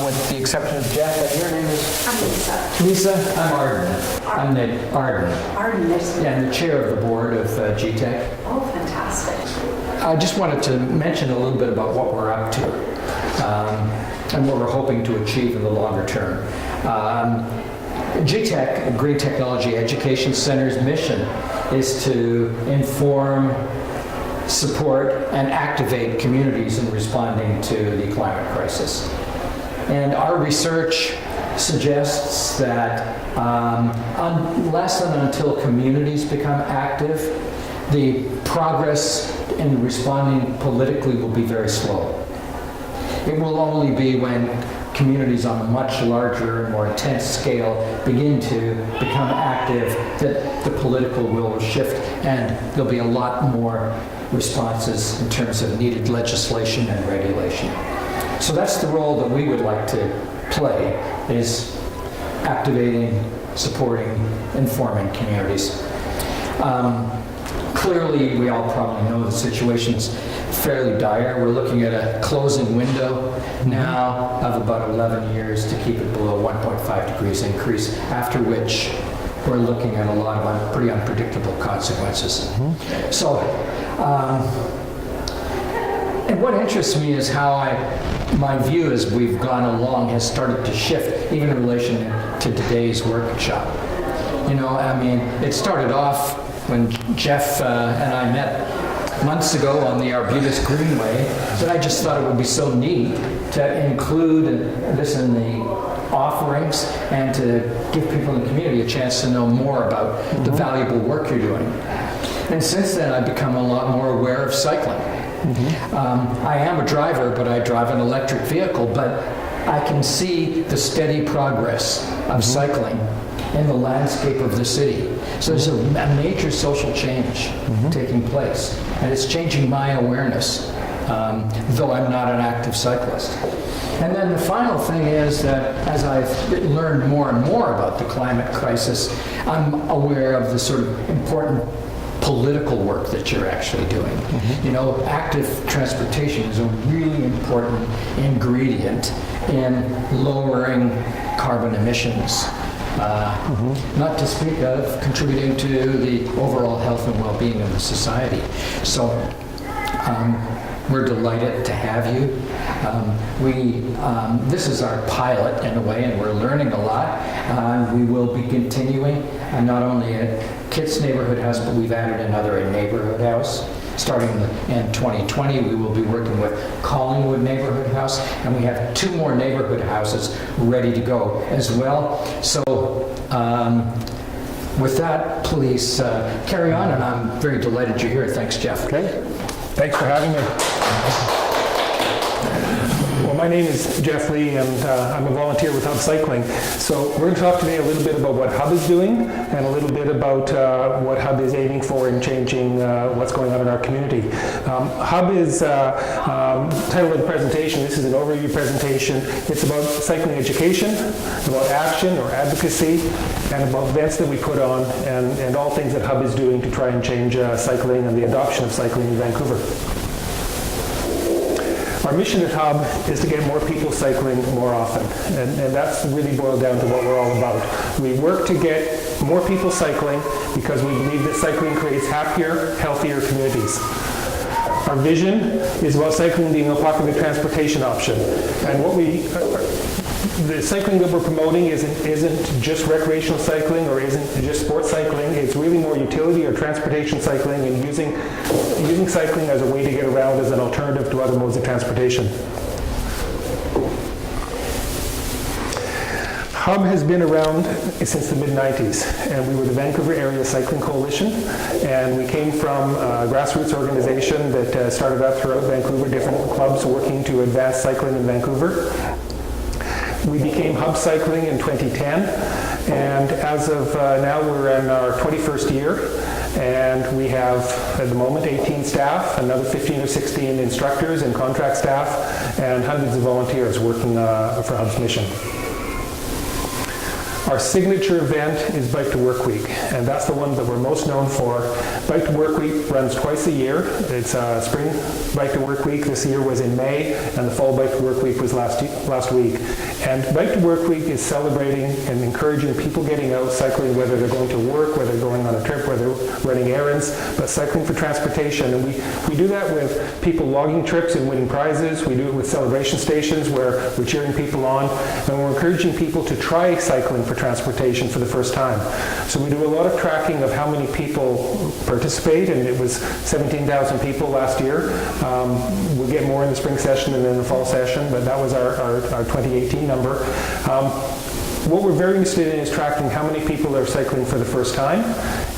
with the exception of Jeff. And your name is? I'm Lisa. Lisa? I'm Arden. I'm the Arden. Arden, yes. Yeah, I'm the chair of the board of GTEC. Oh, fantastic. I just wanted to mention a little bit about what we're up to and what we're hoping to achieve in the longer term. GTEC, Green Technology Education Center's mission is to inform, support, and activate communities in responding to the climate crisis. And our research suggests that unless and until communities become active, the progress in responding politically will be very slow. It will only be when communities on a much larger and more intense scale begin to become active that the political will will shift, and there'll be a lot more responses in terms of needed legislation and regulation. So that's the role that we would like to play, is activating, supporting, informing communities. Clearly, we all probably know the situation's fairly dire. We're looking at a closing window now of about 11 years to keep it below 1.5 degrees increase, after which we're looking at a lot of pretty unpredictable consequences. So, and what interests me is how my view as we've gone along has started to shift, even in relation to today's workshop. You know, I mean, it started off when Jeff and I met months ago on the Arbutus Greenway, that I just thought it would be so neat to include this in the offerings and to give people in the community a chance to know more about the valuable work you're doing. And since then, I've become a lot more aware of cycling. I am a driver, but I drive an electric vehicle, but I can see the steady progress of cycling in the landscape of the city. So there's a major social change taking place, and it's changing my awareness, though I'm not an active cyclist. And then the final thing is that as I've learned more and more about the climate crisis, I'm aware of the sort of important political work that you're actually doing. You know, active transportation is a really important ingredient in lowering carbon emissions. Not to speak of contributing to the overall health and well-being of the society. So we're delighted to have you. This is our pilot in a way, and we're learning a lot. We will be continuing, not only at Kit's Neighbourhood House, but we've added another at Neighbourhood House. Starting in 2020, we will be working with Collingwood Neighbourhood House, and we have 2 more neighbourhood houses ready to go as well. So with that, please carry on, and I'm very delighted you're here. Thanks, Jeff. Okay, thanks for having me. Well, my name is Jeff Leigh, and I'm a volunteer with HUB Cycling. So we're going to talk today a little bit about what HUB is doing and a little bit about what HUB is aiming for in changing what's going on in our community. HUB is, title of the presentation, this is an overview presentation. It's about cycling education, about action or advocacy, and about events that we put on, and all things that HUB is doing to try and change cycling and the adoption of cycling in Vancouver. Our mission at HUB is to get more people cycling more often, and that's really boiled down to what we're all about. We work to get more people cycling because we believe that cycling creates happier, healthier communities. Our vision is about cycling being a popular transportation option, and what the cycling that we're promoting isn't just recreational cycling or isn't just sports cycling. It's really more utility or transportation cycling, and using cycling as a way to get around as an alternative to other modes of transportation. HUB has been around since the mid-90s, and we were the Vancouver Area Cycling Coalition, and we came from a grassroots organization that started up throughout Vancouver, different clubs working to advance cycling in Vancouver. We became HUB Cycling in 2010, and as of now we're in our 21st year, and we have at the moment 18 staff, another 15 or 16 instructors and contract staff, and hundreds of volunteers working for HUB's mission. Our signature event is Bike to Work Week, and that's the one that we're most known for. Bike to Work Week runs twice a year. It's spring Bike to Work Week this year was in May, and the fall Bike to Work Week was last week. And Bike to Work Week is celebrating and encouraging people getting out cycling, whether they're going to work, whether they're going on a trip, whether they're running errands, but cycling for transportation. And we do that with people logging trips and winning prizes. We do it with celebration stations where we're cheering people on, and we're encouraging people to try cycling for transportation for the first time. So we do a lot of tracking of how many people participate, and it was 17,000 people last year. We'll get more in the spring session and then the fall session, but that was our 2018 number. What we're very interested in is tracking how many people are cycling for the first time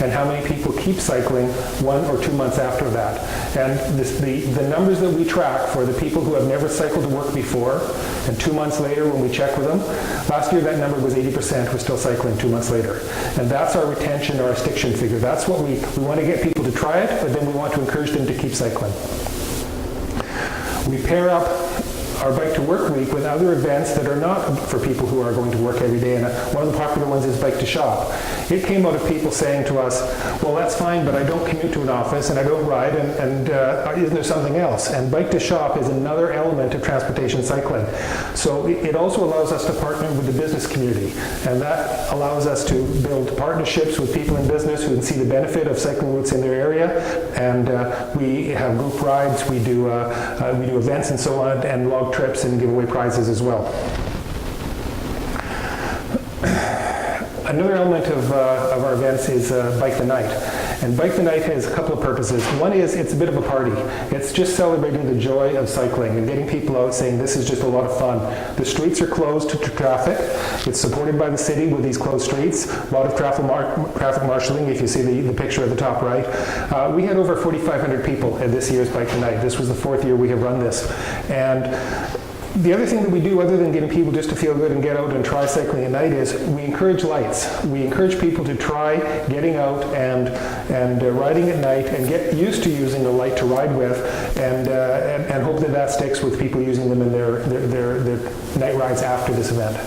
and how many people keep cycling 1 or 2 months after that. And the numbers that we track for the people who have never cycled to work before, and 2 months later when we check with them, last year that number was 80% were still cycling 2 months later. And that's our retention, our stiction figure. That's what we want to get people to try it, but then we want to encourage them to keep cycling. We pair up our Bike to Work Week with other events that are not for people who are going to work every day. And one of the popular ones is Bike to Shop. It came out of people saying to us, well, that's fine, but I don't commute to an office and I don't ride, and isn't there something else? And Bike to Shop is another element of transportation cycling. So it also allows us to partner with the business community. And that allows us to build partnerships with people in business who can see the benefit of cycling routes in their area. And we have group rides, we do events and so on, and log trips and give away prizes as well. Another element of our events is Bike the Night. And Bike the Night has a couple of purposes. One is it's a bit of a party. It's just celebrating the joy of cycling and getting people out saying this is just a lot of fun. The streets are closed to traffic. It's supported by the city with these closed streets. A lot of traffic marshalling, if you see the picture at the top right. We had over 4,500 people at this year's Bike the Night. This was the 4th year we have run this. And the other thing that we do, other than getting people just to feel good and get out and try cycling at night, is we encourage lights. We encourage people to try getting out and riding at night and get used to using a light to ride with, and hope that that sticks with people using them in their night rides after this event.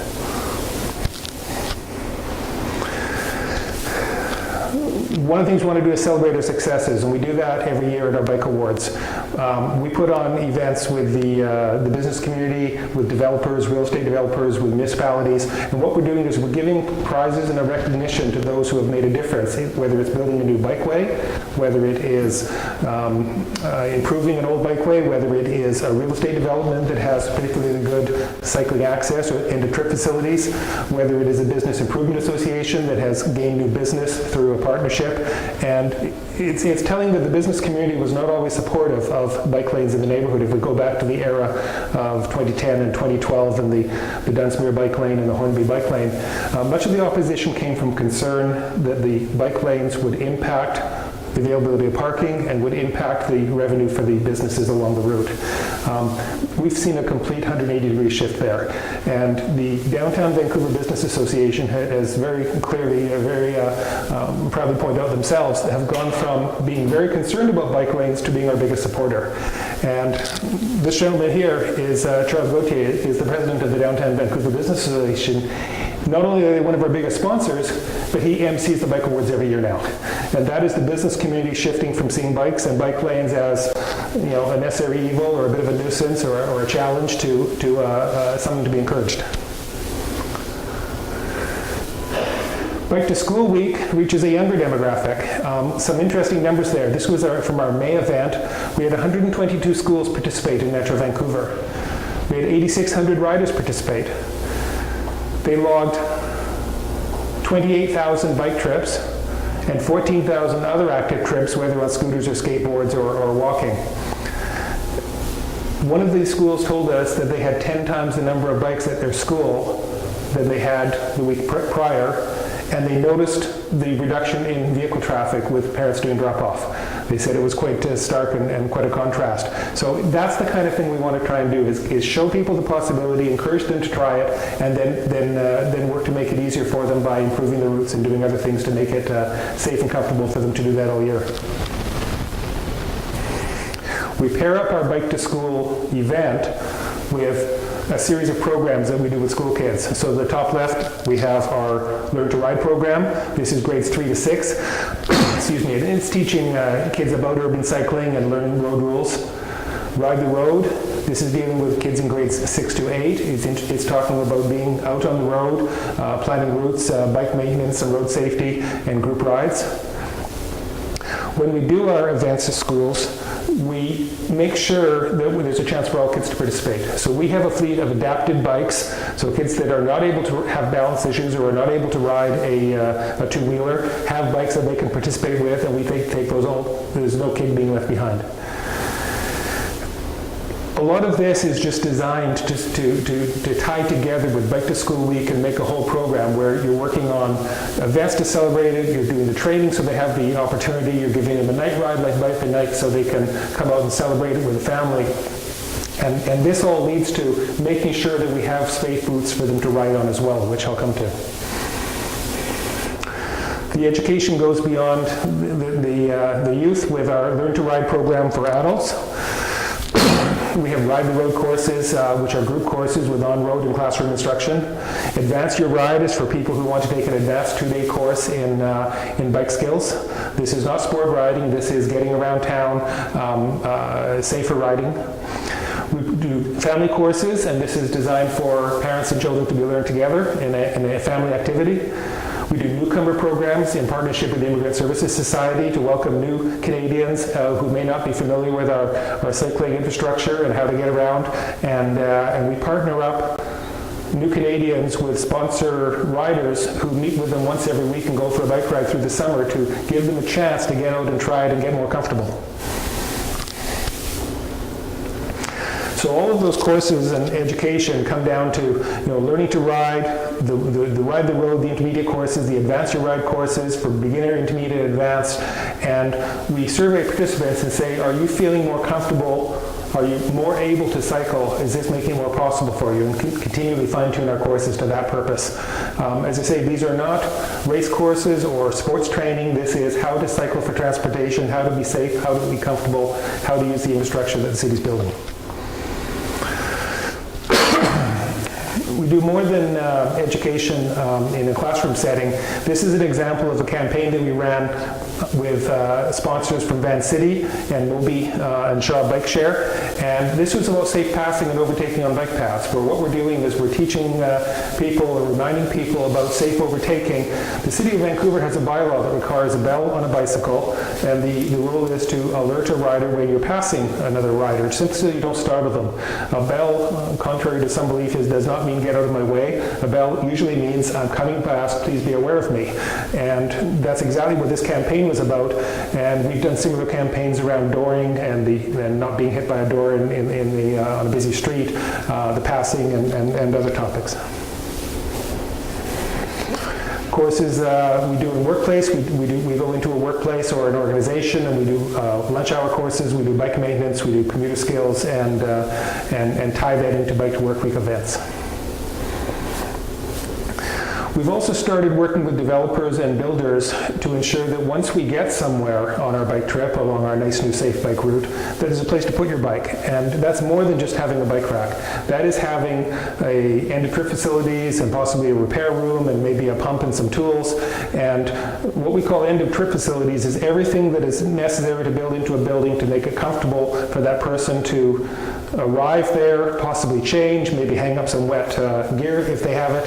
One of the things we want to do is celebrate our successes, and we do that every year at our Bike Awards. We put on events with the business community, with developers, real estate developers, with municipalities, and what we're doing is we're giving prizes and a recognition to those who have made a difference, whether it's building a new bikeway, whether it is improving an old bikeway, whether it is a real estate development that has particularly good cycling access into trip facilities, whether it is a business improvement association that has gained new business through a partnership. And it's telling that the business community was not always supportive of bike lanes in the neighborhood. If we go back to the era of 2010 and 2012 and the Dunsmuir bike lane and the Hornby bike lane, much of the opposition came from concern that the bike lanes would impact the availability of parking and would impact the revenue for the businesses along the route. We've seen a complete 180-degree shift there. And the Downtown Vancouver Business Association has very clearly, very proudly pointed out themselves, have gone from being very concerned about bike lanes to being our biggest supporter. And this gentleman here is Charles Gauthier, is the president of the Downtown Vancouver Business Association. Not only are they one of our biggest sponsors, but he MCs the Bike Awards every year now. And that is the business community shifting from seeing bikes and bike lanes as a necessary evil or a bit of a nuisance or a challenge to something to be encouraged. Bike to School Week reaches a younger demographic. Some interesting numbers there. This was from our May event. We had 122 schools participate in Metro Vancouver. We had 8,600 riders participate. They logged 28,000 bike trips and 14,000 other active trips, whether on scooters or skateboards or walking. One of these schools told us that they had 10 times the number of bikes at their school than they had the week prior, and they noticed the reduction in vehicle traffic with parents doing drop-off. They said it was quite stark and quite a contrast. So that's the kind of thing we want to try and do, is show people the possibility, encourage them to try it, and then work to make it easier for them by improving the routes and doing other things to make it safe and comfortable for them to do that all year. We pair up our Bike to School event with a series of programs that we do with school kids. So the top left, we have our Learn to Ride program. This is grades 3 to 6. Excuse me. It's teaching kids about urban cycling and learning road rules. Ride the Road. This is dealing with kids in grades 6 to 8. It's talking about being out on the road, planning routes, bike maintenance and road safety, and group rides. When we do our events at schools, we make sure that there's a chance for all kids to participate. So we have a fleet of adapted bikes, so kids that are not able to have balance issues or are not able to ride a two-wheeler have bikes that they can participate with, and we take those all. There's no kid being left behind. A lot of this is just designed just to tie together with Bike to School Week and make a whole program where you're working on events to celebrate it, you're doing the training so they have the opportunity, you're giving them a night ride like Bike the Night so they can come out and celebrate it with the family. And this all leads to making sure that we have safe routes for them to ride on as well, which I'll come to. The education goes beyond the youth with our Learn to Ride program for adults. We have Ride the Road courses, which are group courses with on-road and classroom instruction. Advance Your Ride is for people who want to take an advanced 2-day course in bike skills. This is not sport riding, this is getting around town, safer riding. We do family courses, and this is designed for parents and children to be learned together in a family activity. We do newcomer programs in partnership with the Immigrant Services Society to welcome new Canadians who may not be familiar with our cycling infrastructure and how to get around. And we partner up new Canadians with sponsor riders who meet with them once every week and go for a bike ride through the summer to give them a chance to get out and try it and get more comfortable. So all of those courses and education come down to learning to ride, the Ride the Road, the intermediate courses, the Advance Your Ride courses for beginner, intermediate, advanced, and we survey participants and say, are you feeling more comfortable? Are you more able to cycle? Is this making it more possible for you? And continually fine-tune our courses to that purpose. As I say, these are not race courses or sports training. This is how to cycle for transportation, how to be safe, how to be comfortable, how to use the infrastructure that the city's building. We do more than education in a classroom setting. This is an example of a campaign that we ran with sponsors from Van City and Moby and Shaw Bike Share. And this was about safe passing and overtaking on bike paths, where what we're doing is we're teaching people or reminding people about safe overtaking. The City of Vancouver has a bylaw that requires a bell on a bicycle, and the rule is to alert a rider when you're passing another rider, simply so you don't startle them. A bell, contrary to some belief, does not mean get out of my way. A bell usually means I'm coming past, please be aware of me. And that's exactly what this campaign was about. And we've done similar campaigns around dooring and not being hit by a door on a busy street, the passing and other topics. Courses we do in workplace, we go into a workplace or an organization and we do lunch hour courses, we do bike maintenance, we do commuter skills and tie that into Bike to Work Week events. We've also started working with developers and builders to ensure that once we get somewhere on our bike trip along our nice new safe bike route, that there's a place to put your bike. And that's more than just having a bike rack. That is having a end-of-trip facilities and possibly a repair room and maybe a pump and some tools. And what we call end-of-trip facilities is everything that is necessary to build into a building to make it comfortable for that person to arrive there, possibly change, maybe hang up some wet gear if they have it,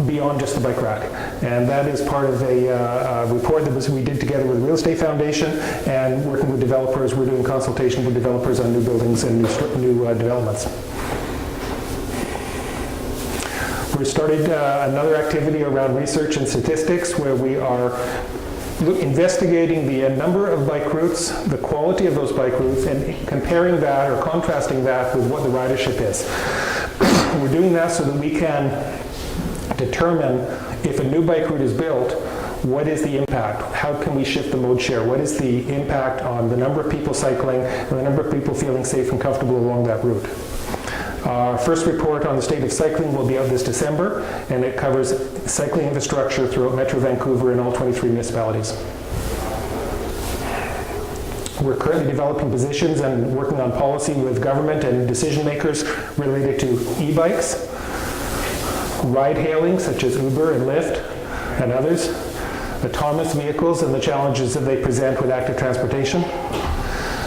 beyond just the bike rack. And that is part of a report that we did together with the Real Estate Foundation and working with developers. We're doing consultation with developers on new buildings and new developments. We started another activity around research and statistics where we are investigating the number of bike routes, the quality of those bike routes, and comparing that or contrasting that with what the ridership is. We're doing that so that we can determine if a new bike route is built, what is the impact? How can we shift the mode share? What is the impact on the number of people cycling and the number of people feeling safe and comfortable along that route? Our first report on the state of cycling will be out this December, and it covers cycling infrastructure throughout Metro Vancouver and all 23 municipalities. We're currently developing positions and working on policy with government and decision makers related to e-bikes, ride-hailing such as Uber and Lyft and others, autonomous vehicles and the challenges that they present with active transportation,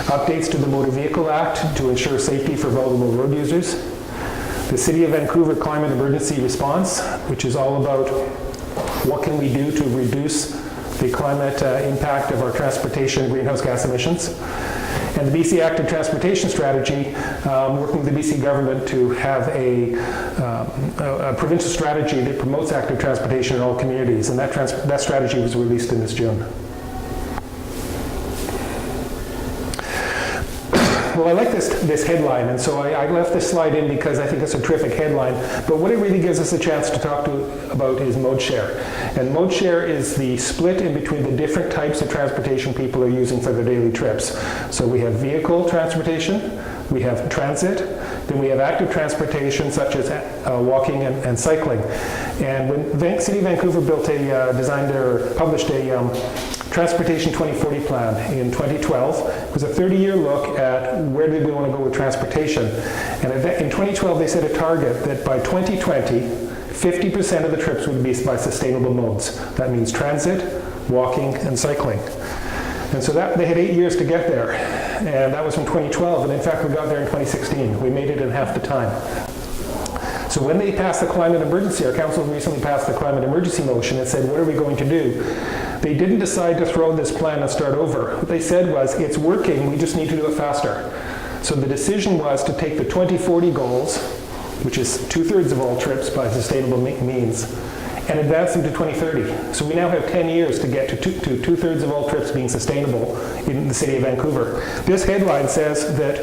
updates to the Motor Vehicle Act to ensure safety for vulnerable road users, the City of Vancouver Climate Emergency Response, which is all about what can we do to reduce the climate impact of our transportation greenhouse gas emissions, and the BC Active Transportation Strategy, working with the BC government to have a provincial strategy that promotes active transportation in all communities, and that strategy was released in this June. Well, I like this headline, and so I left this slide in because I think it's a terrific headline, but what it really gives us a chance to talk about is mode share. And mode share is the split in between the different types of transportation people are using for their daily trips. So we have vehicle transportation, we have transit, then we have active transportation such as walking and cycling. And when City of Vancouver designed or published a Transportation 2040 plan in 2012. It was a 30-year look at where did we want to go with transportation. And in 2012, they set a target that by 2020, 50% of the trips would be by sustainable modes. That means transit, walking, and cycling. And so they had 8 years to get there. And that was from 2012. And in fact, we got there in 2016. We made it in half the time. So when they passed the climate emergency, our council recently passed the climate emergency motion and said, what are we going to do? They didn't decide to throw this plan and start over. What they said was, it's working, we just need to do it faster. So the decision was to take the 2040 goals, which is 2/3 of all trips by sustainable means, and advance them to 2030. So we now have 10 years to get to 2/3 of all trips being sustainable in the City of Vancouver. This headline says that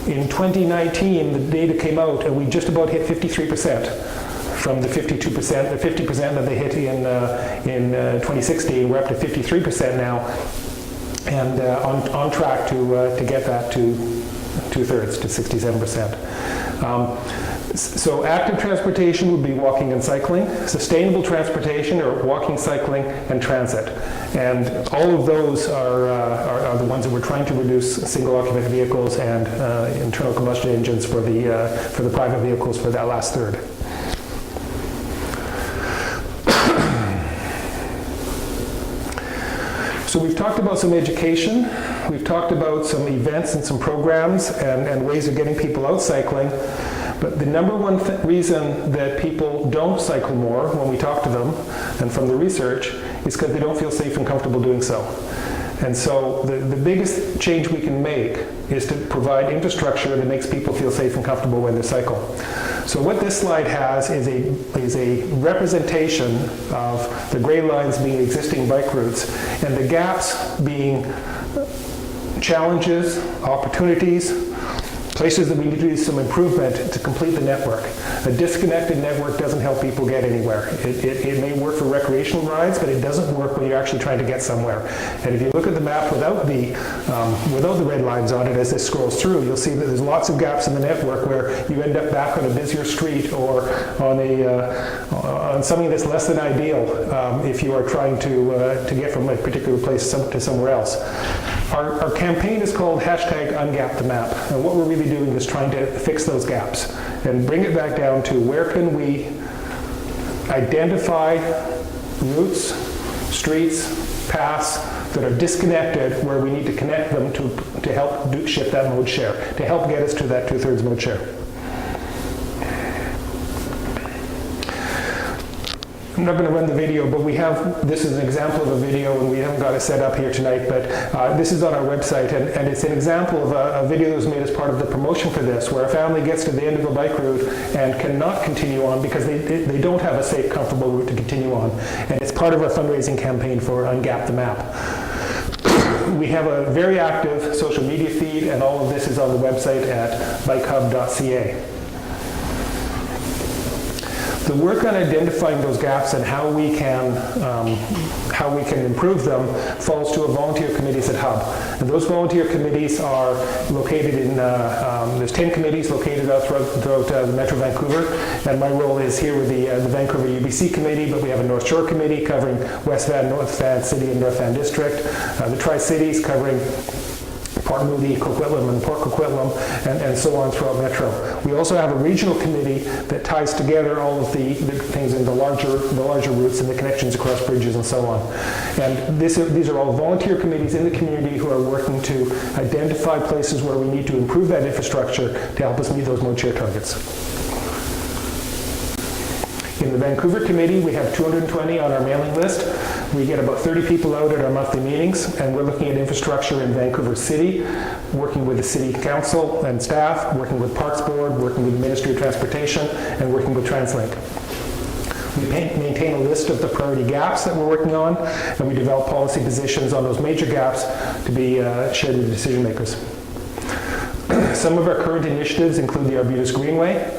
in 2019, the data came out and we just about hit 53%. From the 52%, the 50% that they hit in 2016, we're up to 53% now, and on track to get that to 2/3, to 67%. So active transportation would be walking and cycling, sustainable transportation or walking, cycling, and transit. And all of those are the ones that we're trying to reduce single occupant vehicles and internal combustion engines for the private vehicles for that last third. So we've talked about some education, we've talked about some events and some programs and ways of getting people out cycling, but the number one reason that people don't cycle more when we talk to them, and from the research, is because they don't feel safe and comfortable doing so. And so the biggest change we can make is to provide infrastructure that makes people feel safe and comfortable when they cycle. So what this slide has is a representation of the gray lines being existing bike routes and the gaps being challenges, opportunities, places that we need to do some improvement to complete the network. A disconnected network doesn't help people get anywhere. It may work for recreational rides, but it doesn't work when you're actually trying to get somewhere. And if you look at the map without the red lines on it as this scrolls through, you'll see that there's lots of gaps in the network where you end up back on a busier street or on something that's less than ideal if you are trying to get from a particular place to somewhere else. Our campaign is called #UngapTheMap, and what we're really doing is trying to fix those gaps and bring it back down to where can we identify routes, streets, paths that are disconnected where we need to connect them to help shift that mode share, to help get us to that 2/3 mode share. I'm not going to run the video, but this is an example of a video, and we haven't got it set up here tonight, but this is on our website, and it's an example of a video that was made as part of the promotion for this, where a family gets to the end of a bike route and cannot continue on because they don't have a safe, comfortable route to continue on. And it's part of our fundraising campaign for Ungap the Map. We have a very active social media feed, and all of this is on the website at bikehub.ca. The work on identifying those gaps and how we can improve them falls to our volunteer committees at Hub. And those volunteer committees are located in, there's 10 committees located throughout the Metro Vancouver, and my role is here with the Vancouver UBC committee, but we have a North Shore committee covering West Van, North Van City, and North Van District, the Tri-Cities covering Port Moody, Coquitlam, and Port Coquitlam, and so on throughout Metro. We also have a regional committee that ties together all of the things in the larger routes and the connections across bridges and so on. And these are all volunteer committees in the community who are working to identify places where we need to improve that infrastructure to help us meet those mode share targets. In the Vancouver committee, we have 220 on our mailing list. We get about 30 people out at our monthly meetings, and we're looking at infrastructure in Vancouver City, working with the City Council and staff, working with Parks Board, working with the Ministry of Transportation, and working with TransLink. We maintain a list of the priority gaps that we're working on, and we develop policy positions on those major gaps to be shared with decision makers. Some of our current initiatives include the Arbutus Greenway,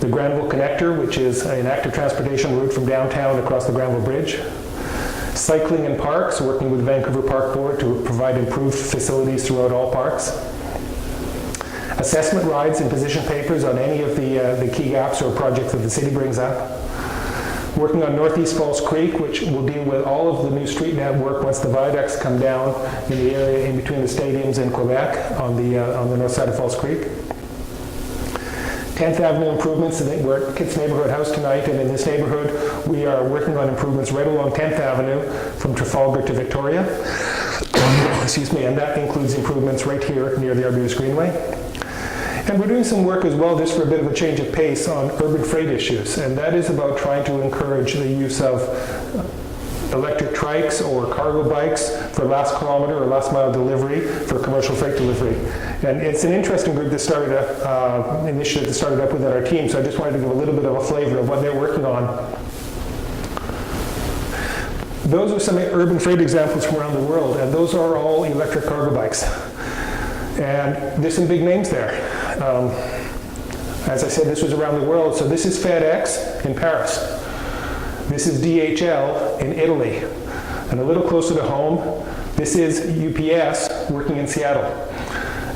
the Granville Connector, which is an active transportation route from downtown across the Granville Bridge. Cycling in parks, working with the Vancouver Park Board to provide improved facilities throughout all parks. Assessment rides and position papers on any of the key gaps or projects that the city brings up. Working on Northeast Falls Creek, which will deal with all of the new street network once the viaducts come down in the area in between the stadiums and Quebec on the north side of Falls Creek. 10th Avenue improvements, we're at Kit's Neighbourhood House tonight, and in this neighborhood we are working on improvements right along 10th Avenue from Trafalgar to Victoria. Excuse me, and that includes improvements right here near the Arbutus Greenway. And we're doing some work as well, just for a bit of a change of pace, on urban freight issues, and that is about trying to encourage the use of electric trikes or cargo bikes for last kilometer or last mile delivery for commercial freight delivery. And it's an interesting group that started up, initiative that started up within our team, so I just wanted to give a little bit of a flavor of what they're working on. Those are some urban freight examples from around the world, and those are all electric cargo bikes. And there's some big names there. As I said, this was around the world, so this is FedEx in Paris. This is DHL in Italy. And a little closer to home, this is UPS working in Seattle.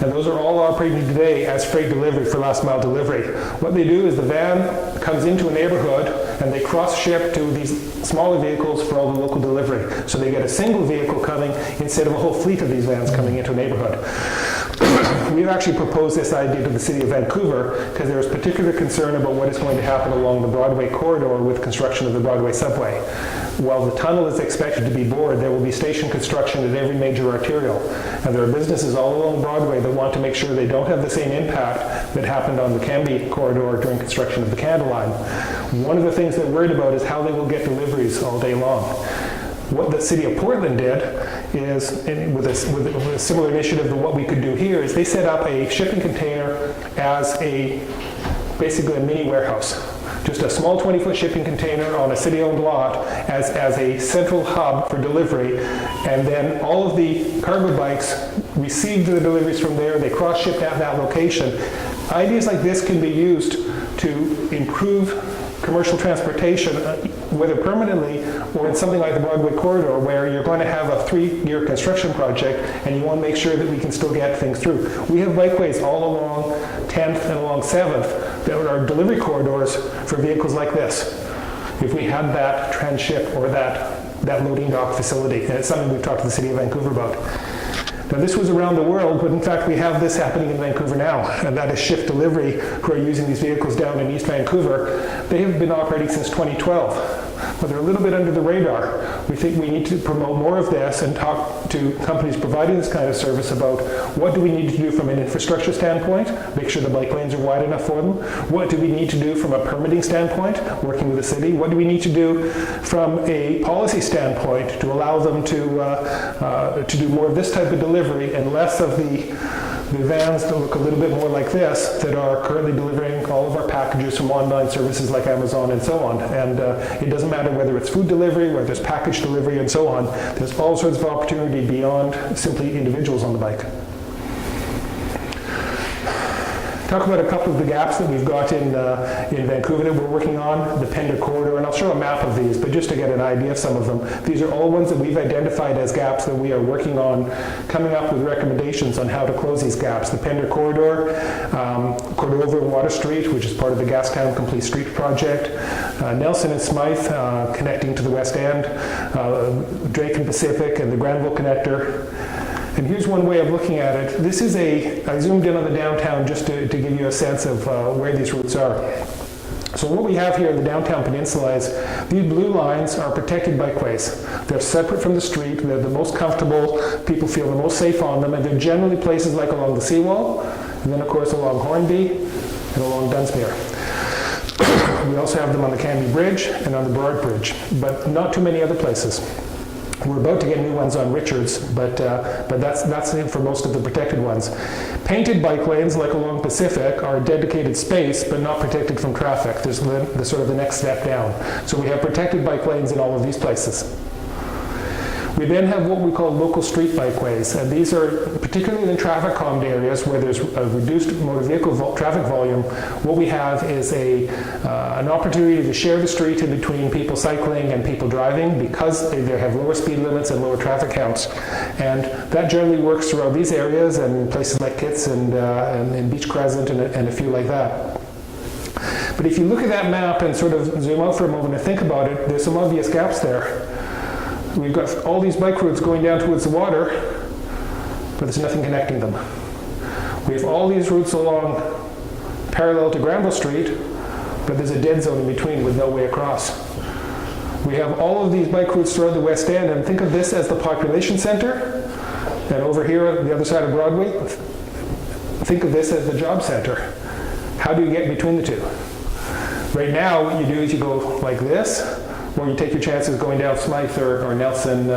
And those are all operating today as freight delivery for last mile delivery. What they do is the van comes into a neighborhood and they cross ship to these smaller vehicles for all the local delivery. So they get a single vehicle coming instead of a whole fleet of these vans coming into a neighborhood. We've actually proposed this idea to the City of Vancouver because there is particular concern about what is going to happen along the Broadway corridor with construction of the Broadway subway. While the tunnel is expected to be bored, there will be station construction at every major arterial. And there are businesses all along Broadway that want to make sure they don't have the same impact that happened on the Cambie corridor during construction of the Canada Line. One of the things they're worried about is how they will get deliveries all day long. What the City of Portland did is, with a similar initiative to what we could do here, is they set up a shipping container as basically a mini warehouse. Just a small 20-foot shipping container on a city-owned lot as a central hub for delivery, and then all of the cargo bikes receive the deliveries from there, they cross-ship at that location. Ideas like this can be used to improve commercial transportation, whether permanently or in something like the Broadway corridor, where you're going to have a 3-year construction project and you want to make sure that we can still get things through. We have bikeways all along 10th and along 7th that are delivery corridors for vehicles like this. If we had that transship or that loading dock facility, and it's something we've talked to the City of Vancouver about. Now, this was around the world, but in fact we have this happening in Vancouver now, and that is Shift Delivery, who are using these vehicles down in East Vancouver. They have been operating since 2012, but they're a little bit under the radar. We think we need to promote more of this and talk to companies providing this kind of service about what do we need to do from an infrastructure standpoint, make sure the bike lanes are wide enough for them. What do we need to do from a permitting standpoint, working with the city? What do we need to do from a policy standpoint to allow them to do more of this type of delivery and less of the vans that look a little bit more like this that are currently delivering all of our packages from online services like Amazon and so on. And it doesn't matter whether it's food delivery, whether it's package delivery and so on. There's all sorts of opportunity beyond simply individuals on the bike. Talk about a couple of the gaps that we've got in Vancouver that we're working on, the Pender Corridor, and I'll show a map of these, but just to get an idea of some of them. These are all ones that we've identified as gaps that we are working on, coming up with recommendations on how to close these gaps. The Pender Corridor, Cordova and Water Street, which is part of the Gastown Complete Street Project, Nelson and Smythe, connecting to the West End, Drake and Pacific, and the Granville Connector. And here's one way of looking at it. This is I zoomed in on the downtown just to give you a sense of where these routes are. So what we have here in the downtown peninsula is these blue lines are protected bikeways. They're separate from the street, they're the most comfortable, people feel the most safe on them, and they're generally places like along the seawall, and then of course along Hornby and along Dunsmuir. We also have them on the Canby Bridge and on the Burrard Bridge, but not too many other places. We're about to get new ones on Richards, but that's it for most of the protected ones. Painted bike lanes, like along Pacific, are a dedicated space, but not protected from traffic. There's the sort of the next step down. So we have protected bike lanes in all of these places. We then have what we call local street bikeways, and these are particularly in traffic calmed areas where there's a reduced motor vehicle traffic volume. What we have is an opportunity to share the street in between people cycling and people driving because they have lower speed limits and lower traffic counts. And that generally works throughout these areas and places like Kitts and Beach Crescent and a few like that. But if you look at that map and sort of zoom out for a moment and think about it, there's some obvious gaps there. We've got all these bike routes going down towards the water, but there's nothing connecting them. We have all these routes along parallel to Granville Street, but there's a dead zone in between with no way across. We have all of these bike routes throughout the West End, and think of this as the population center, and over here on the other side of Broadway, think of this as the job center. How do you get between the two? Right now, what you do is you go like this, or you take your chances going down Smythe or Nelson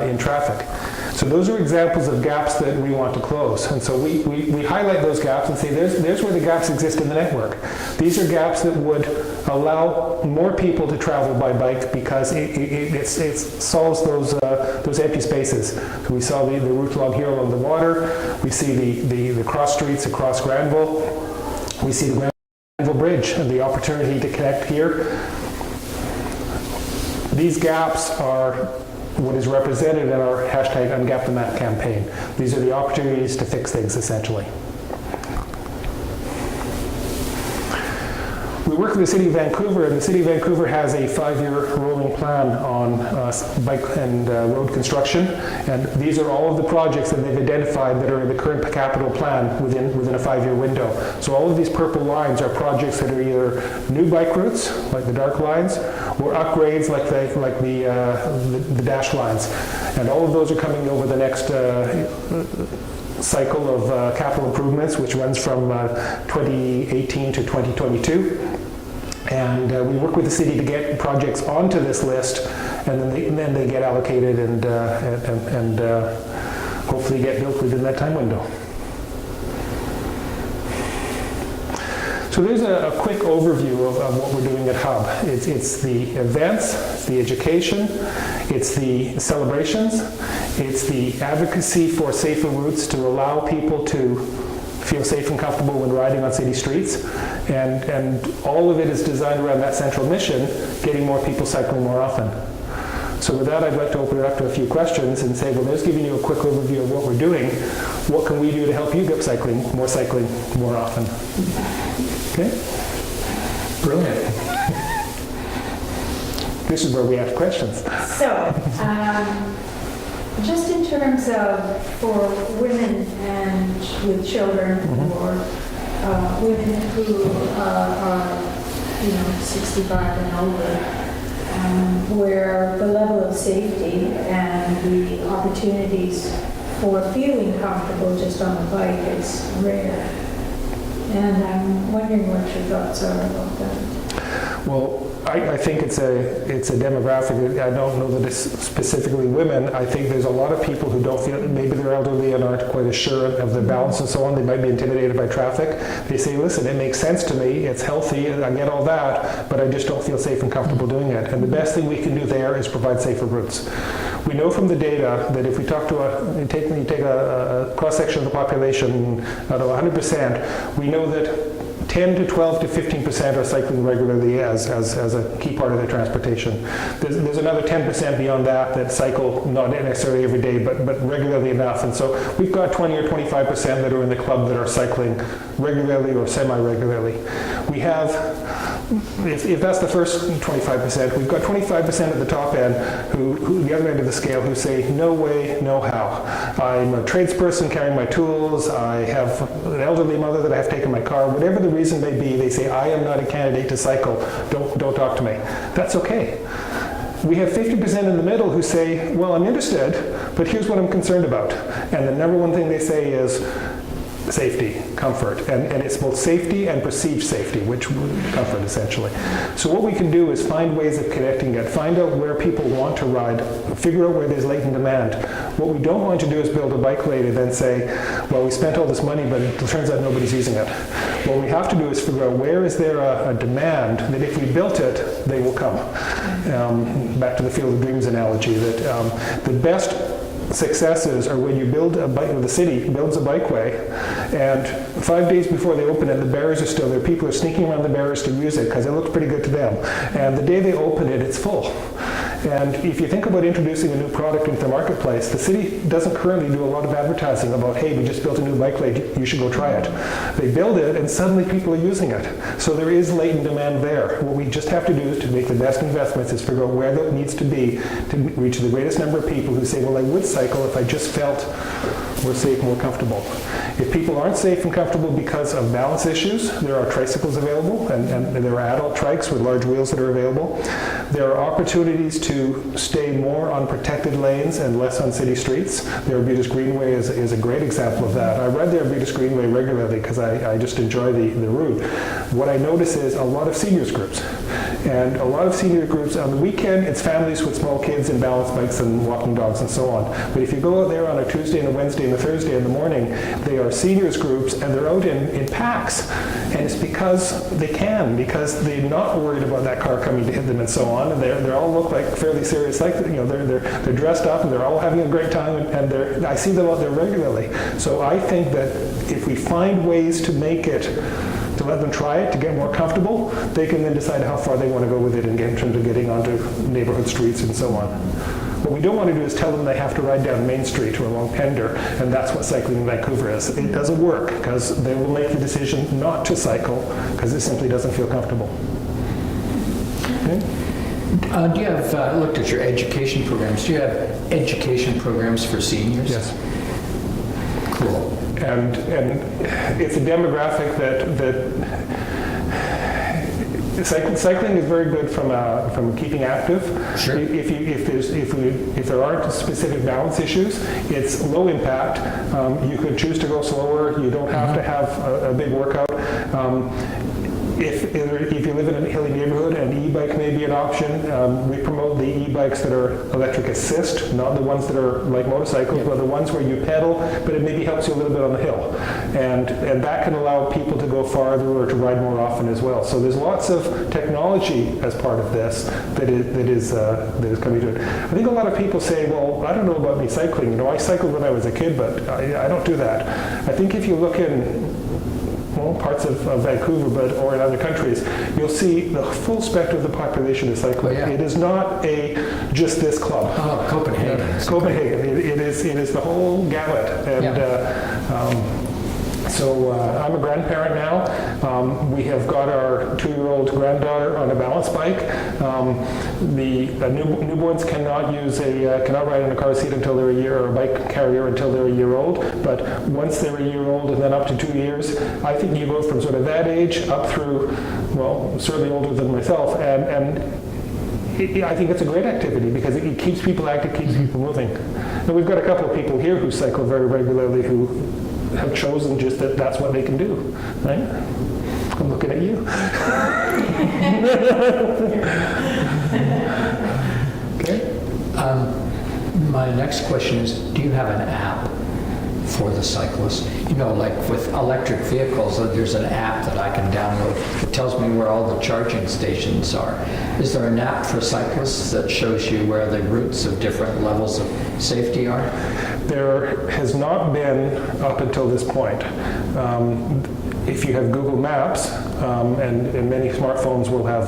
in traffic. So those are examples of gaps that we want to close. And so we highlight those gaps and say there's where the gaps exist in the network. These are gaps that would allow more people to travel by bike because it solves those empty spaces. So we saw the route along here along the water. We see the cross streets across Granville. We see the Granville Bridge and the opportunity to connect here. These gaps are what is represented in our hashtag #UngapTheMap campaign. These are the opportunities to fix things, essentially. We work with the City of Vancouver, and the City of Vancouver has a 5-year rolling plan on bike and road construction, and these are all of the projects that they've identified that are in the current capital plan within a 5-year window. So all of these purple lines are projects that are either new bike routes, like the dark lines, or upgrades like the dashed lines. And all of those are coming over the next cycle of capital improvements, which runs from 2018 to 2022. And we work with the city to get projects onto this list, and then they get allocated and hopefully get built within that time window. So there's a quick overview of what we're doing at HUB. It's the events, it's the education, it's the celebrations, it's the advocacy for safer routes to allow people to feel safe and comfortable when riding on city streets, and all of it is designed around that central mission, getting more people cycling more often. So with that, I'd like to open it up to a few questions and say, well, there's giving you a quick overview of what we're doing. What can we do to help you get cycling more often? Okay? Brilliant. This is where we ask questions. So, just in terms of for women and with children, or women who are 65 and older, where the level of safety and the opportunities for feeling comfortable just on a bike is rare. And I'm wondering what your thoughts are about that. Well, I think it's a demographic. I don't know that it's specifically women. I think there's a lot of people who don't feel, maybe they're elderly and aren't quite as sure of their balance and so on. They might be intimidated by traffic. They say, listen, it makes sense to me, it's healthy, I get all that, but I just don't feel safe and comfortable doing it. And the best thing we can do there is provide safer routes. We know from the data that if we talk to you take a cross-section of the population out of 100%, we know that 10 to 12 to 15% are cycling regularly as a key part of their transportation. There's another 10% beyond that cycle not necessarily every day, but regularly enough. And so we've got 20 or 25% that are in the club that are cycling regularly or semi-regularly. We have if that's the first 25%, we've got 25% at the top end who the other end of the scale, who say, no way, no how. I'm a tradesperson carrying my tools, I have an elderly mother that I have to take in my car, whatever the reason may be, they say, I am not a candidate to cycle, don't talk to me. That's okay. We have 50% in the middle who say, well, I'm interested, but here's what I'm concerned about. And the number one thing they say is safety, comfort. And it's both safety and perceived safety, which comfort essentially. So what we can do is find ways of connecting it, find out where people want to ride, figure out where there's latent demand. What we don't want to do is build a bike lane and then say, well, we spent all this money, but it turns out nobody's using it. What we have to do is figure out where is there a demand that if we built it, they will come. Back to the Field of Dreams analogy, that the best successes are when you build a bike, the city builds a bikeway, and 5 days before they open it, the barriers are still there. People are sneaking around the barriers to use it because it looks pretty good to them. And the day they open it, it's full. And if you think about introducing a new product into the marketplace, the city doesn't currently do a lot of advertising about, hey, we just built a new bike lane, you should go try it. They build it, and suddenly people are using it. So there is latent demand there. What we just have to do is to make the best investments is figure out where that needs to be to reach the greatest number of people who say, well, I would cycle if I just felt more safe, more comfortable. If people aren't safe and comfortable because of balance issues, there are tricycles available, and there are adult trikes with large wheels that are available. There are opportunities to stay more on protected lanes and less on city streets. The Arbutus Greenway is a great example of that. I ride the Arbutus Greenway regularly because I just enjoy the route. What I notice is a lot of seniors groups. And a lot of senior groups, on the weekend, it's families with small kids and balance bikes and walking dogs and so on. But if you go out there on a Tuesday and a Wednesday and a Thursday in the morning, they are seniors groups and they're out in packs. And it's because they can, because they're not worried about that car coming to hit them and so on. And they all look like fairly serious, like, you know, they're dressed up and they're all having a great time, and I see them out there regularly. So I think that if we find ways to make it, to let them try it, to get more comfortable, they can then decide how far they want to go with it in terms of getting onto neighborhood streets and so on. What we don't want to do is tell them they have to ride down Main Street or along Pender, and that's what cycling in Vancouver is. It doesn't work because they will make the decision not to cycle because it simply doesn't feel comfortable. Okay? Do you have, looked at your education programs, do you have education programs for seniors? Yes. Cool. And it's a demographic that cycling is very good from keeping active. Sure. If there aren't specific balance issues, it's low impact. You could choose to go slower. You don't have to have a big workout. If you live in a hilly neighborhood, an e-bike may be an option. We promote the e-bikes that are electric assist, not the ones that are like motorcycles, but the ones where you pedal, but it maybe helps you a little bit on the hill. And that can allow people to go farther or to ride more often as well. So there's lots of technology as part of this that is coming to it. I think a lot of people say, well, I don't know about me cycling. You know, I cycled when I was a kid, but I don't do that. I think if you look in parts of Vancouver, or in other countries, you'll see the full spectrum of the population is cycling. Oh, yeah. It is not just this club. Oh, Copenhagen. Copenhagen. It is the whole gamut. And so I'm a grandparent now. We have got our 2-year-old granddaughter on a balance bike. Newborns cannot ride in a car seat until they're a year, or a bike carrier until they're a year old. But once they're a year old and then up to 2 years, I think you go from sort of that age up through, well, certainly older than myself, and I think it's a great activity because it keeps people active, keeps people moving. And we've got a couple of people here who cycle very regularly who have chosen just that's what they can do, right? I'm looking at you. Okay. My next question is, do you have an app for the cyclist? You know, like with electric vehicles, there's an app that I can download that tells me where all the charging stations are. Is there an app for cyclists that shows you where the routes of different levels of safety are? There has not been up until this point. If you have Google Maps, and many smartphones will have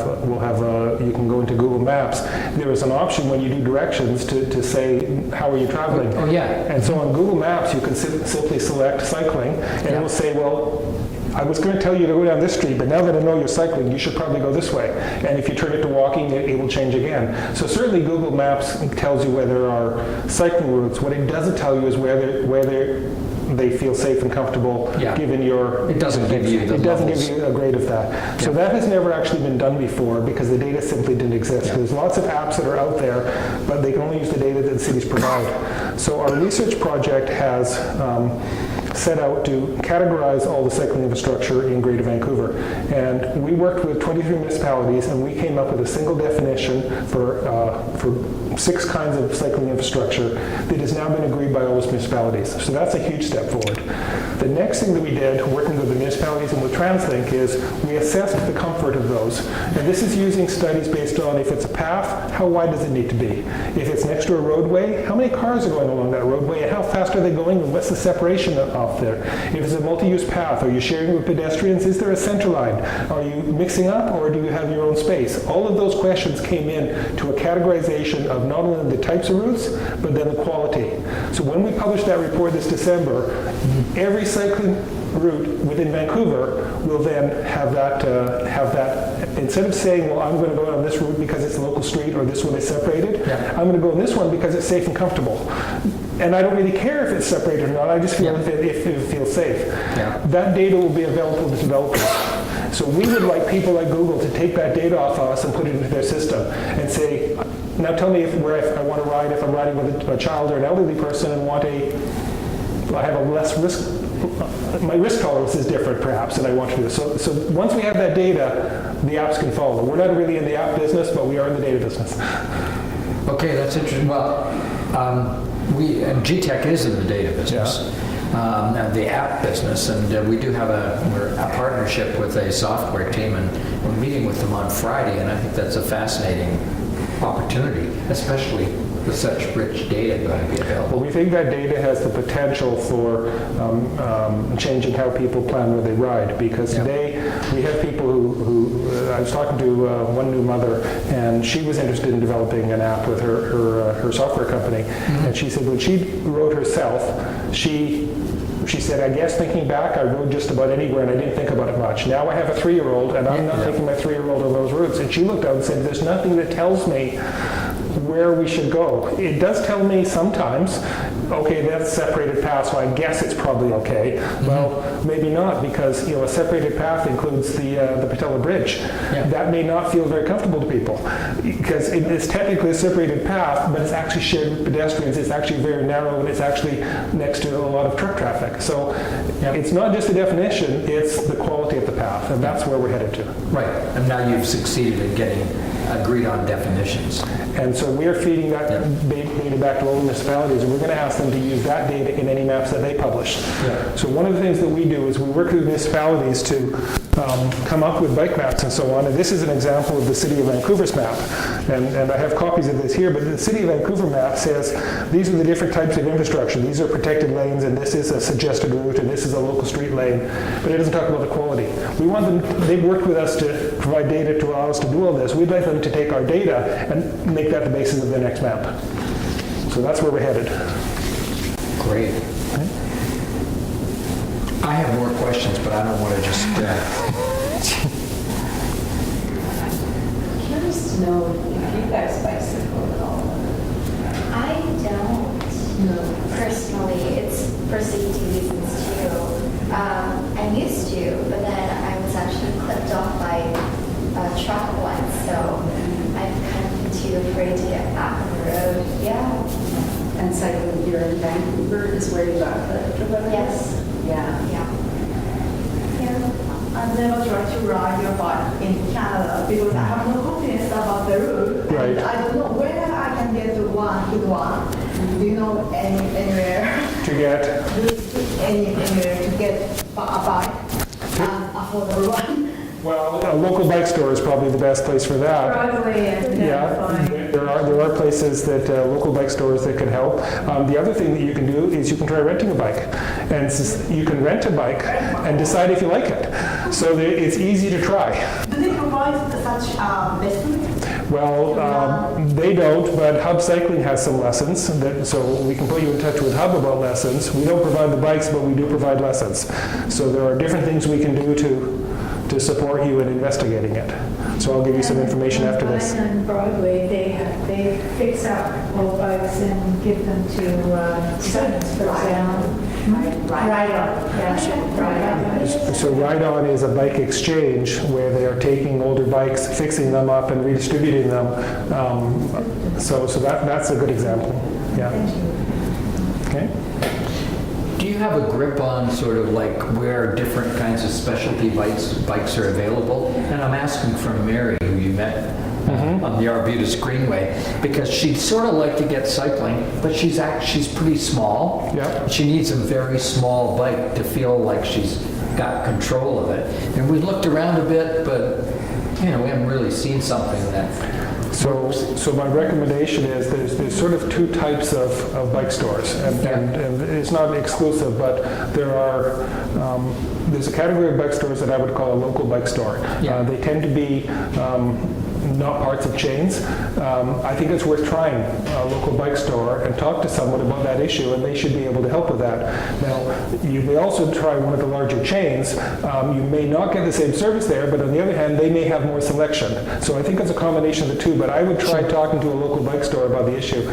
you can go into Google Maps, there is an option when you do directions to say, how are you traveling? Oh, yeah. And so on Google Maps, you can simply select cycling, and it will say, well, I was going to tell you to go down this street, but now that I know you're cycling, you should probably go this way. And if you turn it to walking, it will change again. So certainly Google Maps tells you where there are cycling routes. What it doesn't tell you is whether they feel safe and comfortable Yeah. given your... It doesn't give you the It doesn't levels. give you a grade of that. So Yeah. that has never actually been done before because the data simply didn't exist. Yeah. There's lots of apps that are out there, but they can only use the data that the cities provide. So our research project has set out to categorize all the cycling infrastructure in Greater Vancouver. And we worked with 23 municipalities, and we came up with a single definition for 6 kinds of cycling infrastructure that has now been agreed by all those municipalities. So that's a huge step forward. The next thing that we did, working with the municipalities and with TransLink, is we assessed the comfort of those. And this is using studies based on if it's a path, how wide does it need to be? If it's next to a roadway, how many cars are going along that roadway, and how fast are they going, and what's the separation off there? If it's a multi-use path, are you sharing with pedestrians? Is there a center line? Are you mixing up, or do you have your own space? All of those questions came in to a categorization of not only the types of routes, but then the quality. So when we published that report this December, every cycling route within Vancouver will then have that, instead of saying, well, I'm going to go on this route because it's a local street or this one is separated, Yeah. I'm going to go on this one because it's safe and comfortable. And I don't really care if it's separated or not, I just feel Yeah. if it feels safe. Yeah. That data will be available to developers. So we would like people like Google to take that data off us and put it into their system and say, now tell me where I want to ride, if I'm riding with a child or an elderly person and I have a less risk, my risk tolerance is different perhaps than I want to do. So once we have that data, the apps can follow. We're not really in the app business, but we are in the data business. Okay, that's interesting. Well, GTEC is in the data business, the app business, and we do have a partnership with a software team, and we're meeting with them on Friday, and I think that's a fascinating opportunity, especially with such rich data going to be available. Well, we think that data has the potential for changing how people plan where they ride, because today we have people who I was talking to one new mother, and she was interested in developing an app with her software company, and she said when she rode herself, she said, I guess thinking back, I rode just about anywhere and I didn't think about it much. Now I have a 3-year-old and I'm not taking my 3-year-old on those routes. And she looked out and said, there's nothing that tells me where we should go. It does tell me sometimes, okay, that's separated path, so I guess it's probably okay. Well, maybe not, because a separated path includes the Patella Bridge. That may not feel very comfortable to people, because it's technically a separated path, but it's actually shared with pedestrians. It's actually very narrow, and it's actually next to a lot of truck traffic. So it's not just a definition, it's the quality of the path, and that's where we're headed to. Right, and now you've succeeded in getting agreed on definitions. And so we're feeding that data back to all the municipalities, and we're going to ask them to use that data in any maps that they publish. So one of the things that we do is we work with municipalities to come up with bike maps and so on. And this is an example of the City of Vancouver's map. And I have copies of this here, but the City of Vancouver map says these are the different types of infrastructure. These are protected lanes, and this is a suggested route, and this is a local street lane. But it doesn't talk about the quality. We want them, they've worked with us to provide data to allow us to do all this. We'd like them to take our data and make that the basis of their next map. So that's where we're headed. Great. I have more questions, but I don't want to just... Curious to know if you guys bicycle at all. I don't No. personally. It's for safety reasons too. I used to, but then I was actually clipped off by a truck once, so I've kind of been too afraid to get back on the road. Yeah. And cycling here in Vancouver is where you got clipped or whatever? Yes. Yeah. Yeah. I've never tried to ride your bike in Canada because I have no confidence about the route. Right. And I don't know where I can get to one. Do you know anywhere? To get Anywhere to get a bike and affordable one? Well, a local bike store is probably the best place for that. Probably, and There are places that local bike stores that can help. The other thing that you can do is you can try renting a bike, and you can rent a bike and decide if you like it. So it's easy to try. Do they provide such lessons? Well, they don't, but Hub Cycling has some lessons, so we can put you in touch with Hub about lessons. We don't provide the bikes, but we do provide lessons. So there are different things we can do to support you in investigating it. So I'll give you some information after this. On Broadway, they fix up old bikes and give them to students, for example. Ride on. So Ride On is a bike exchange where they are taking older bikes, fixing them up, and redistributing them. So that's a good example. Yeah. Okay. Do you have a grip on sort of like where different kinds of specialty bikes are available? And I'm asking from Mary, who you met on the Arbutus Greenway, because she'd sort of like to get cycling, but she's pretty small. Yeah. She needs a very small bike to feel like she's got control of it. And we looked around a bit, but we haven't really seen something that. So my recommendation is there's sort of two types of bike stores, and it's not exclusive, but there's a category of bike stores that I would call a local bike store. Yeah. They tend to be not parts of chains. I think it's worth trying a local bike store and talk to someone about that issue, and they should be able to help with that. Now, you may also try one of the larger chains. You may not get the same service there, but on the other hand, they may have more selection. So I think it's a combination of the two, but I would try talking to a local bike store about the issue.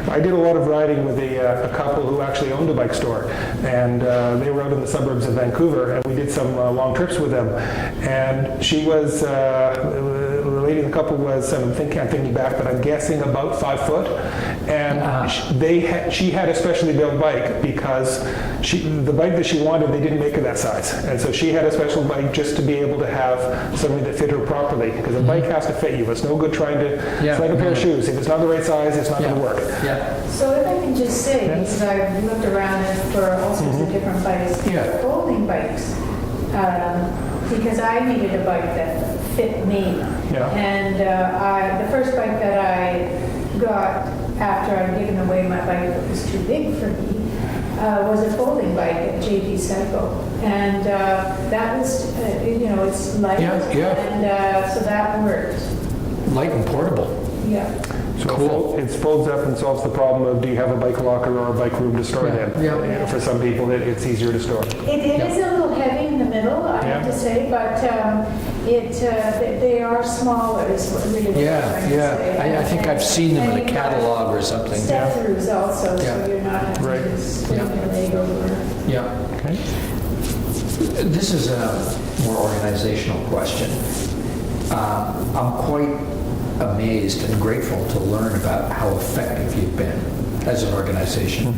I did a lot of riding with a couple who actually owned a bike store, and they were out in the suburbs of Vancouver, and we did some long trips with them. And she was, the lady in the couple was, and I'm thinking back, but I'm guessing about 5 foot. And she had a specially built bike because the bike that she wanted, they didn't make her that size. And so she had a special bike just to be able to have something that fit her properly. Because a bike has to fit you. It's no good trying to, it's like a pair of shoes. If it's not the right size, it's not going to work. Yeah. So if I can just say, because I've looked around for all sorts of different bikes, folding bikes, because I needed a bike that fit me. Yeah. And the first bike that I got after I'd given away my bike that was too big for me was a folding bike at GTEC. And that was, it's light. And so that worked. Light and portable. Yeah. So Cool. it folds up and solves the problem of do you have a bike locker or a bike room to store it in? Yeah. For some people, it's easier to store. It is a little heavy in the middle, I have to say, but they are smaller, is really what I'm trying to say. I think I've seen them in a And catalog or something. Step-throughs also, Yeah. so you're not having Right. to swing your leg over. Yeah. Okay. This is a more organizational question. I'm quite amazed and grateful to learn about how effective you've been as an organization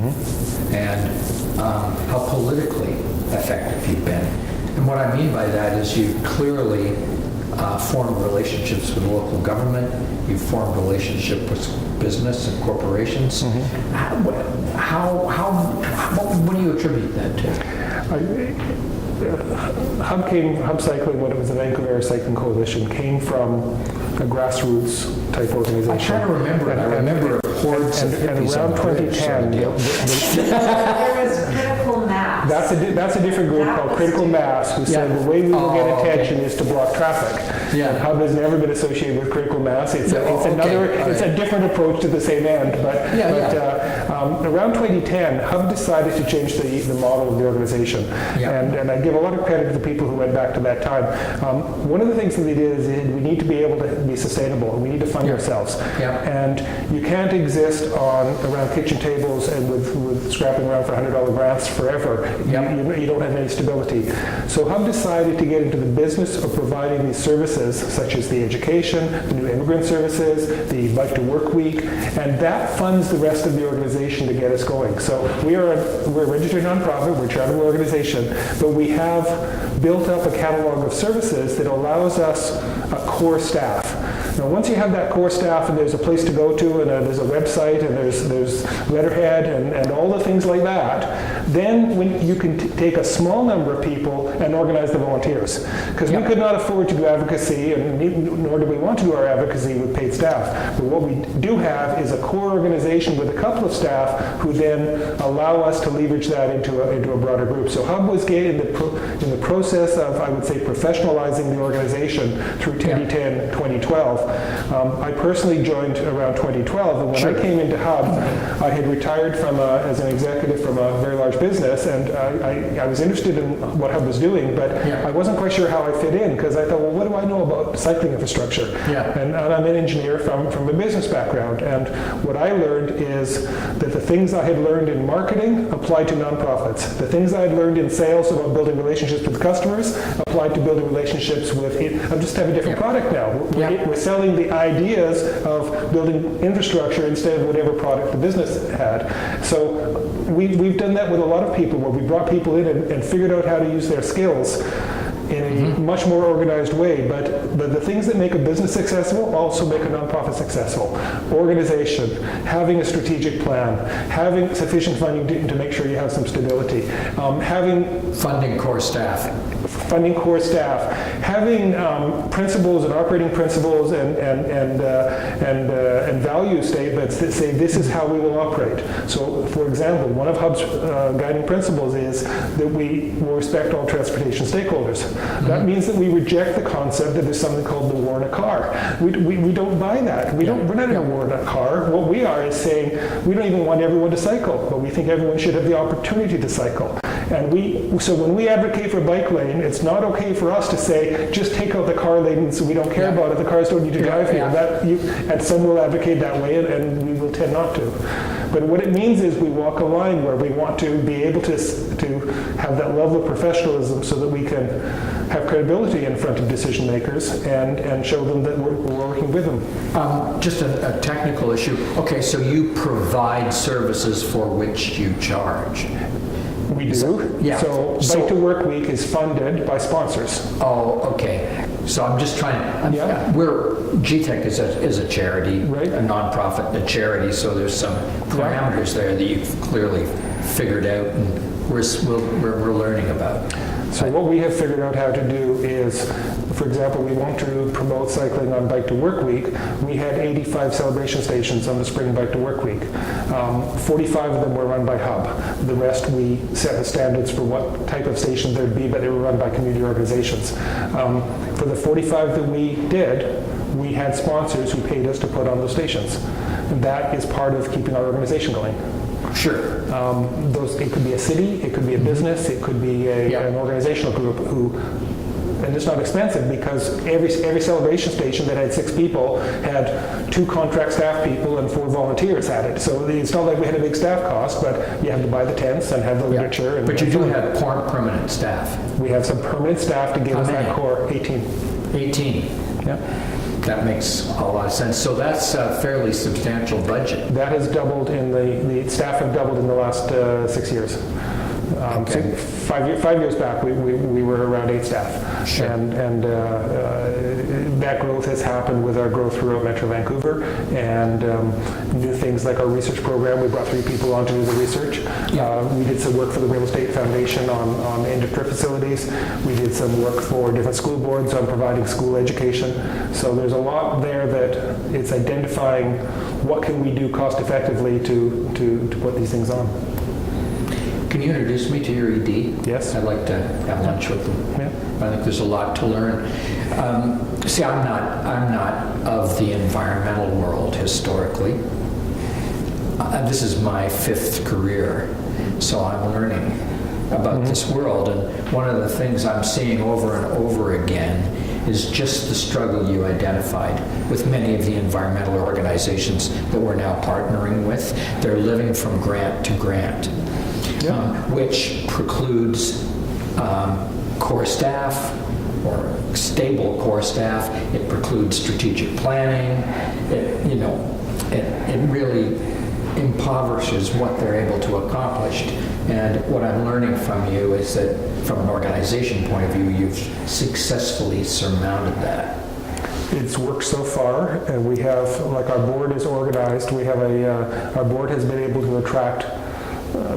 and how politically effective you've been. And what I mean by that is you clearly formed relationships with local government, you've formed relationship with business and corporations. What do you attribute that to? Hub Cycling, when it was the Vancouver Cycling Coalition, came from a grassroots type organization. I try to remember it. I remember hordes of and hippies around on the bridge, 2010, sort of deal. There was critical mass. that's a different group called Critical Mass, who said the way we will get attention is to block traffic. Yeah. And Hub has never been associated with Critical Mass. It's a different approach to the same end. But around 2010, Hub decided to change the model of the organization. Yeah. And I give a lot of credit to the people who went back to that time. One of the things that they did is we need to be able to be sustainable. We need to fund ourselves. Yeah. And you can't exist around kitchen tables and with scrapping around for $100 grants forever. You don't have any stability. So Hub decided to get into the business of providing these services, such as the education, the new immigrant services, the Bike to Work Week, and that funds the rest of the organization to get us going. So we're a registered nonprofit, we're a charitable organization, but we have built up a catalog of services that allows us a core staff. Now, once you have that core staff and there's a place to go to and there's a website and there's letterhead and all the things like that, then when you can take a small number of people and organize the volunteers. Because we could not afford to do advocacy, and nor do we want to do our advocacy with paid staff. But what we do have is a core organization with a couple of staff who then allow us to leverage that into a broader group. So Hub was in the process of, I would say, professionalizing the organization through 2010, 2012. 2012. I personally joined around 2012, and when Sure. I came into Hub, I had retired as an executive from a very large business, and I was interested in what Hub was doing, but Yeah. I wasn't quite sure how I fit in, because I thought, well, what do I know about cycling infrastructure? Yeah. And I'm an engineer from a business background, and what I learned is that the things I had learned in marketing applied to nonprofits. The things I had learned in sales about building relationships with customers applied to building relationships with, I just have a different Yeah. product now. We're selling the ideas of building infrastructure instead of whatever product the business had. So we've done that with a lot of people, where we brought people in and figured out how to use their skills in a much more organized way. But the things that make a business successful also make a nonprofit successful. Organization, having a strategic plan, having sufficient funding to make sure you have some stability, having Funding core staff. funding core staff, having principles and operating principles and value statements that say this is how we will operate. So, for example, one of Hub's guiding principles is that we will respect all transportation stakeholders. That means that we reject the concept that there's something called the war in a car. We don't buy that. We're not in a war in a car. What we are is saying we don't even want everyone to cycle, but we think everyone should have the opportunity to cycle. And so when we advocate for bike lane, it's not okay for us to say, just take out the car lane so we don't care about it, the cars don't need to drive here. And some will advocate that way, and we will tend not to. But what it means is we walk a line where we want to be able to have that level of professionalism so that we can have credibility in front of decision makers and show them that we're working with them. Just a technical issue. Okay, so you provide services for which you charge. We do. Yeah. So Bike to Work Week is funded by sponsors. Oh, okay. So I'm just trying to, Yeah. GTEC is a charity, Right. a nonprofit, a charity, so there's some parameters there that you've clearly figured out and we're learning about. So what we have figured out how to do is, for example, we want to promote cycling on Bike to Work Week. We had 85 celebration stations on the Spring Bike to Work Week. 45 of them were run by Hub. The rest, we set the standards for what type of station there'd be, but they were run by community organizations. For the 45 that we did, we had sponsors who paid us to put on those stations. That is part of keeping our organization going. Sure. It could be a city, it could be a business, it could be an organizational group who, and it's not expensive because every celebration station that had 6 people had 2 contract staff people and 4 volunteers at it. So it's not like we had a big staff cost, but you have to buy the tents and have the literature. But you do have permanent staff. We have some permanent staff to give us that core 18. 18. Yeah. That makes a lot of sense. So that's a fairly substantial budget. That has doubled the staff have doubled in the last 6 years. Okay. So 5 years back, we were around 8 staff. Sure. And that growth has happened with our growth throughout Metro Vancouver and new things like our research program. We brought 3 people on to do the research. We did some work for the Real Estate Foundation on end-of-trip facilities. We did some work for different school boards on providing school education. So there's a lot there that it's identifying what can we do cost effectively to put these things on. Can you introduce me to your ED? Yes. I'd like to have lunch with them. Yeah. I think there's a lot to learn. See, I'm not of the environmental world historically. This is my 5th career, so I'm learning about this world. And one of the things I'm seeing over and over again is just the struggle you identified with many of the environmental organizations that we're now partnering with. They're living from grant to grant. Which precludes core staff or stable core staff. It precludes strategic planning. It really impoverishes what they're able to accomplish. And what I'm learning from you is that from an organization point of view, you've successfully surmounted that. It's worked so far, and we have, like our board is organized, we have our board has been able to attract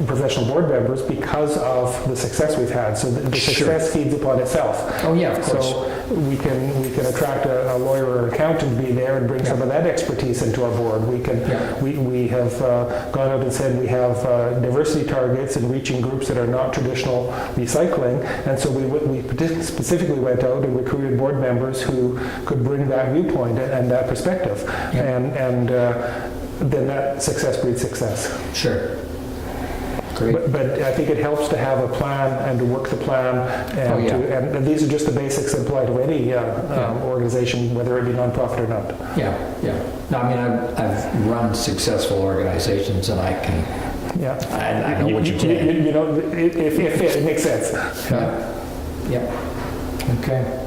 professional board members because of the success we've had. So the Sure. success feeds upon itself. Oh, yeah, of course. So we can attract a lawyer or an accountant to be there and bring some of that expertise into our board. We have gone out and said we have diversity targets in reaching groups that are not traditional recycling, and so we specifically went out and recruited board members who could bring that viewpoint and that perspective, and then that success breeds success. Sure. Great. But I think it helps to have a plan and to work the plan, and, and these are just the basics that apply to any organization, whether it be nonprofit or not. Yeah, yeah. No, I mean, I've run successful organizations, and I can. Yeah, I know what you're saying. You know, if it makes sense. Yeah. Okay.